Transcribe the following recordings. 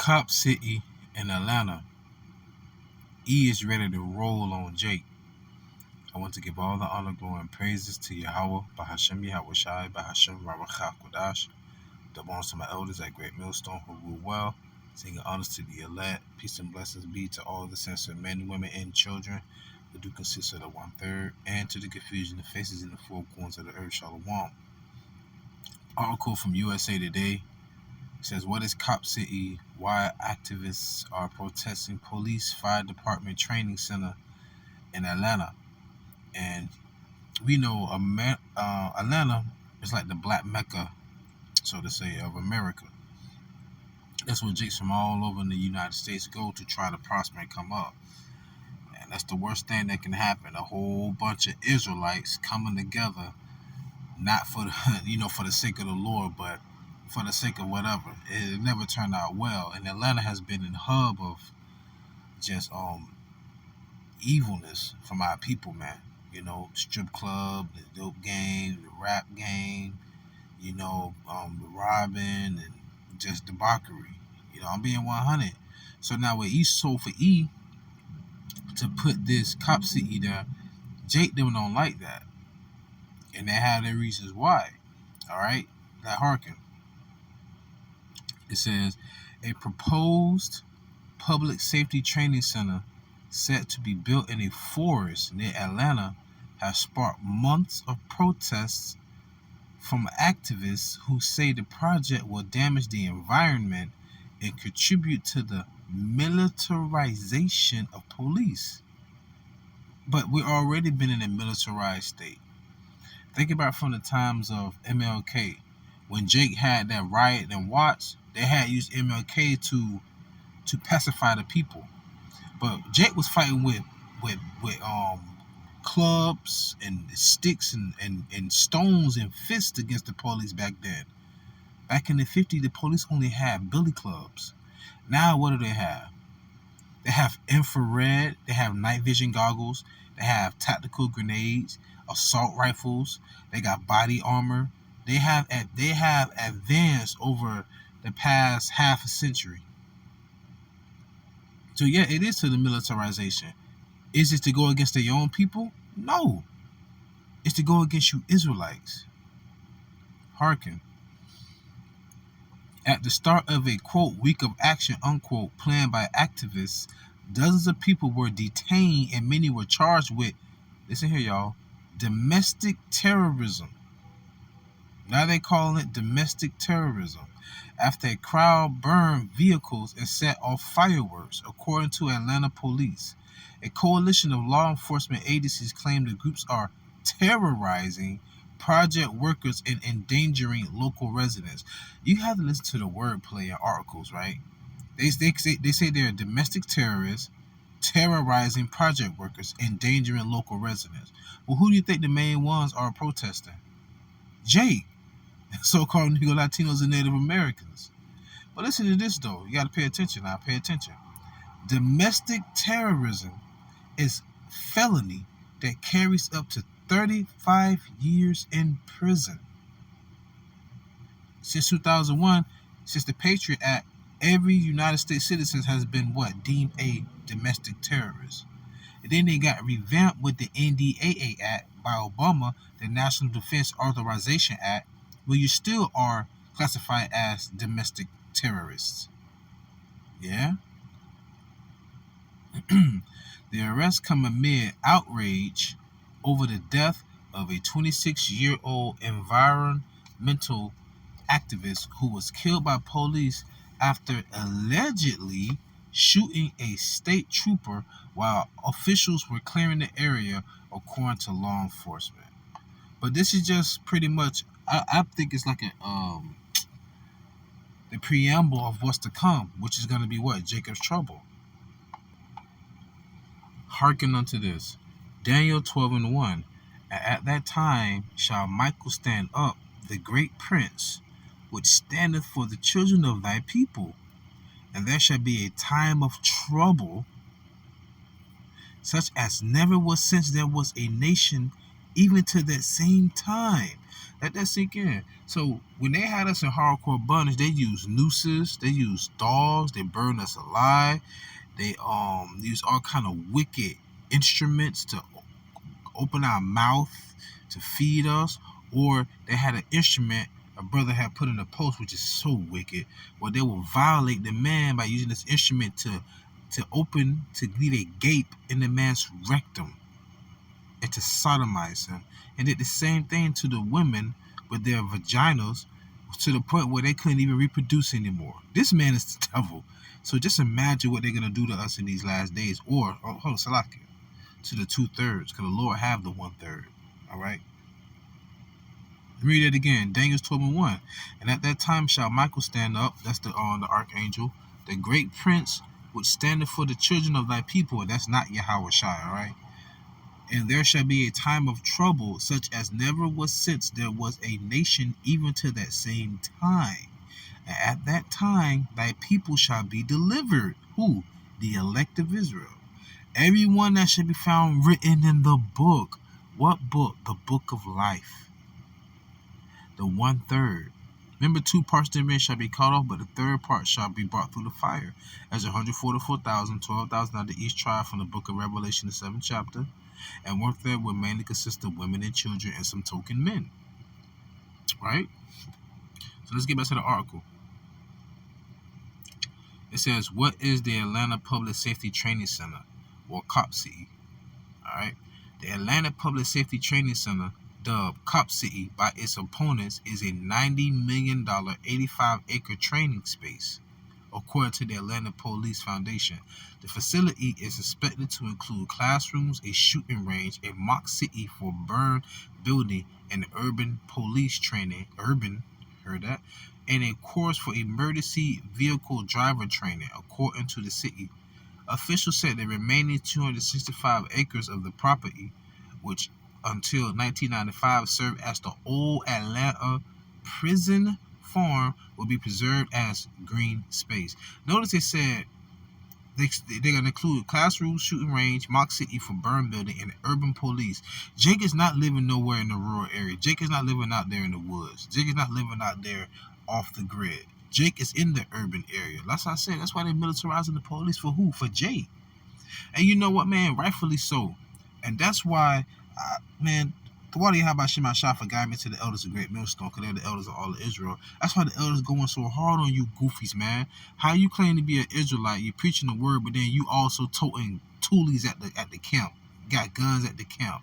Cop City in Atlanta. E is ready to roll on Jake. I want to give all the honor, glory, and praises to YAHAWAH, BaHashem YAHAWASHI, BaHashem RAWACHAA QADASH. The bonus to my elders at Great Millstone who rule well. Singing honors to the elect. Peace and blessings be to all the sensitive men, women, and children that do consist of the 1/3, and to the confusion of faces in the four corners of the earth. Shalom. Article from USA Today says, what is Cop City? Why activists are protesting police fire department training center in Atlanta. And we know Atlanta is like the black Mecca, so to say, of America. That's where jakes from all over in the United States go to try to prosper and come up. And that's the worst thing that can happen. A whole bunch of Israelites coming together, not for the, for the sake of the Lord, but for the sake of whatever. It never turned out well. And Atlanta has been an hub of just evilness from our people, man. Strip club, the dope game, the rap game, the robbing, and just debauchery. I'm being 100. So now with for E to put this Cop City there, Jake them don't like that. And they have their reasons why. Alright? Now hearken. It says, a proposed public safety training center set to be built in a forest near Atlanta has sparked months of protests from activists who say the project will damage the environment and contribute to the militarization of police. But we've already been in a militarized state. Think about from the times of MLK. When Jake had that riot in Watts, they had used MLK to pacify the people. But Jake was fighting with clubs and sticks and stones and fists against the police back then. Back in the 50s, the police only had billy clubs. Now what do they have? They have infrared, they have night vision goggles, they have tactical grenades, assault rifles, they got body armor. They have advanced over the past half a century. So yeah, it is to the militarization. Is it to go against their own people? No. It's to go against you Israelites. Hearken. At the start of a, quote, week of action, unquote, planned by activists, dozens of people were detained and many were charged with, listen here, y'all, domestic terrorism. Now they call it domestic terrorism. After a crowd burned vehicles and set off fireworks, according to Atlanta police. A coalition of law enforcement agencies claim the groups are terrorizing project workers and endangering local residents. You have to listen to the wordplay in articles, right? They say they're domestic terrorists, terrorizing project workers, endangering local residents. Well, who do you think the main ones are protesting? Jake, so-called Negro Latinos and Native Americans. But listen to this, though. You got to pay attention now. Pay attention. Domestic terrorism is felony that carries up to 35 years in prison. Since 2001, since the Patriot Act, every United States citizen has been deemed a domestic terrorist. And then they got revamped with the NDAA Act by Obama, the National Defense Authorization Act, where you still are classified as domestic terrorists. Yeah? The arrest come amid outrage over the death of a 26-year-old environmental activist who was killed by police after allegedly shooting a state trooper while officials were clearing the area, according to law enforcement. But this is just pretty much, I think it's like the preamble of what's to come, which is going to be what? Jacob's trouble. Hearken unto this. Daniel 12:1. At that time shall Michael stand up, the great prince, which standeth for the children of thy people. And there shall be a time of trouble, such as never was since there was a nation, even to that same time. Let that sink in. So when they had us in hardcore bondage, they used nooses, they used dogs, they burned us alive, they used all kind of wicked instruments to open our mouth to feed us, or they had an instrument a brother had put in a post, which is so wicked, where they will violate the man by using this instrument to leave a gape in the man's rectum and to sodomize him. And did the same thing to the women with their vaginas to the point where they couldn't even reproduce anymore. This man is the devil. So just imagine what they're going to do to us in these last days. Or, hold on, Salakia, to the 2/3, because the Lord have the 1/3. All right? Read it again. Daniel 12:1. And at that time shall Michael stand up. That's the archangel. The great prince which standeth for the children of thy people. That's not YAHAWASHI, all right? And there shall be a time of trouble, such as never was since there was a nation, even to that same time. And at that time thy people shall be delivered. Who? The elect of Israel. Everyone that shall be found written in the book. What book? The book of life. The 1/3. Remember, 2 parts therein shall be cut off, but the 3rd part shall be brought through the fire. As 144,000, 12,000 out of each tribe from the book of Revelation, the 7th chapter. And 1/3 will mainly consist of women and children and some token men. Right? So let's get back to the article. It says, what is the Atlanta Public Safety Training Center, or COP City? All right. The Atlanta Public Safety Training Center, dubbed COP City by its opponents, is a $90 million, 85-acre training space, according to the Atlanta Police Foundation. The facility is expected to include classrooms, a shooting range, a mock city for burn building, and urban police training, and a course for emergency vehicle driver training, according to the city. Officials said the remaining 265 acres of the property, which until 1995 served as the old Atlanta prison farm, will be preserved as green space. Notice they said they're going to include classrooms, shooting range, mock city for burn building, and urban police. Jake is not living nowhere in the rural area. Jake is not living out there in the woods. Jake is not living out there off the grid. Jake is in the urban area. That's what I said. That's why they're militarizing the police. For who? For Jake. And you know what, man? Rightfully so. And that's why, man, the YAHAWASHI for guiding me to the elders of Great Millstone, because they're the elders of all of Israel. That's why the elders going so hard on you goofies, man. How you claim to be an Israelite, you preaching the word, but then you also toting toolies at the camp. Got guns at the camp.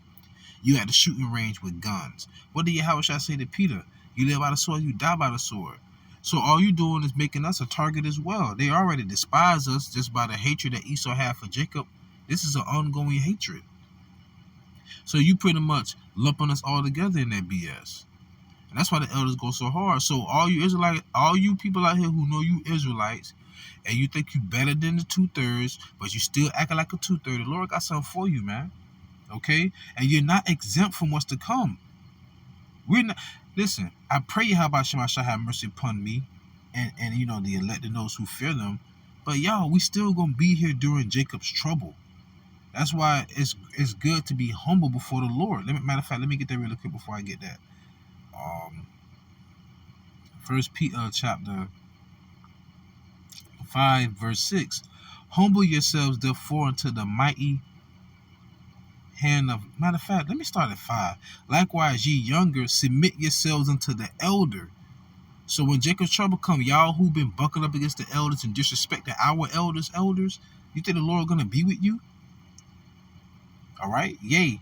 You at the shooting range with guns. What did YAHAWASHI say to Peter? You live by the sword, you die by the sword. So all you doing is making us a target as well. They already despise us just by the hatred that Esau had for Jacob. This is an ongoing hatred. So you pretty much lumping us all together in that BS. And that's why the elders go so hard. So all you Israelites, all you people out here who know you Israelites, and you think you better than the 2/3, but you still acting like a 2/3, the Lord got something for you, man. Okay? And you're not exempt from what's to come. We're not. Listen, I pray YAHAWASHI shall have mercy upon me and you know, the elect and those who fear them. But y'all, we still gonna be here during Jacob's trouble. That's why it's good to be humble before the Lord. Matter of fact, let me get that really quick before I get that. 1 Peter chapter 5, verse 6. Humble yourselves therefore unto the mighty hand of... Matter of fact, let me start at 5. Likewise, ye younger, submit yourselves unto the elder. So when Jacob's trouble come, y'all who been bucking up against the elders and disrespecting our elders, you think the Lord gonna be with you? All right? Yea,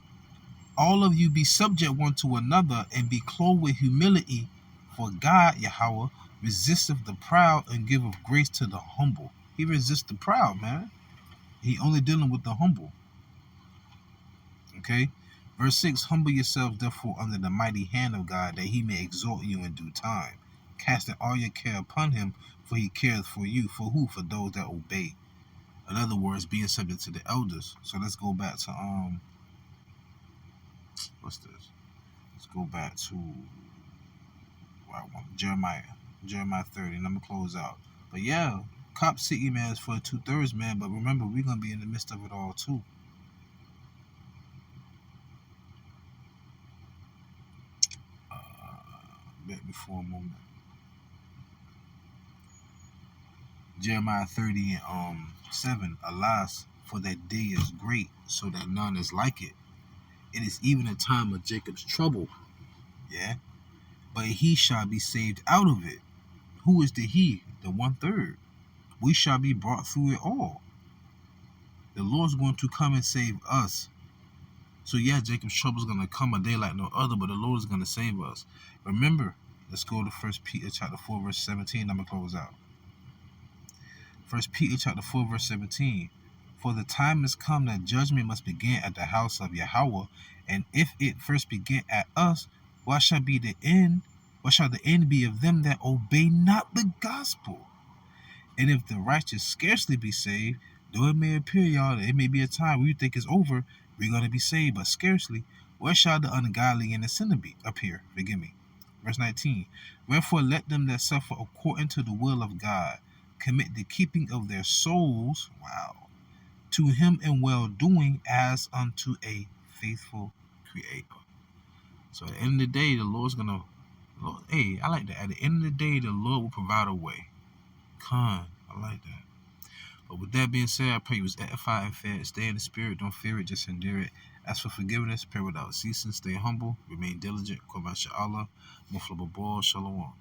all of you be subject one to another and be clothed with humility, for God, Yahweh, resisteth the proud and giveth grace to the humble. He resists the proud, man. He only dealing with the humble. Okay? Verse 6, humble yourselves therefore under the mighty hand of God, that he may exalt you in due time, casting all your care upon him, for he careth for you. For who? For those that obey. In other words, being subject to the elders. So let's go back to what's this? Let's go back to Jeremiah 30, and I'm gonna close out. But yeah, Cop City, man, is for the 2/3, man. But remember, we're gonna be in the midst of it all too. back before a moment. Jeremiah 30 and 7. Alas, for that day is great, so that none is like it. It is even a time of Jacob's trouble. Yeah. But he shall be saved out of it. Who is the he? The 1/3. We shall be brought through it all. The Lord's going to come and save us. So yeah, Jacob's trouble is going to come a day like no other, but the Lord is going to save us. Remember, let's go to 1 Peter chapter 4, verse 17. I'm going to close out. 1 Peter chapter 4, verse 17. For the time has come that judgment must begin at the house of YAHAWAH, and if it first begin at us, what shall be the end? What shall the end be of them that obey not the gospel? And if the righteous scarcely be saved, though it may appear, y'all, that it may be a time where you think it's over, we're going to be saved, but scarcely, where shall the ungodly and the sinner appear? Forgive me. Verse 19. Wherefore let them that suffer according to the will of God commit the keeping of their souls, to him in well-doing as unto a faithful creator. So at the end of the day, the Lord's going to, hey, I like that. At the end of the day, the Lord will provide a way. I like that. But with that being said, I pray you was edified and fed. Stay in the spirit. Don't fear it. Just endure it. As for forgiveness, pray without ceasing. Stay humble. Remain diligent. QADASH Allah. Muflababal. Shalom.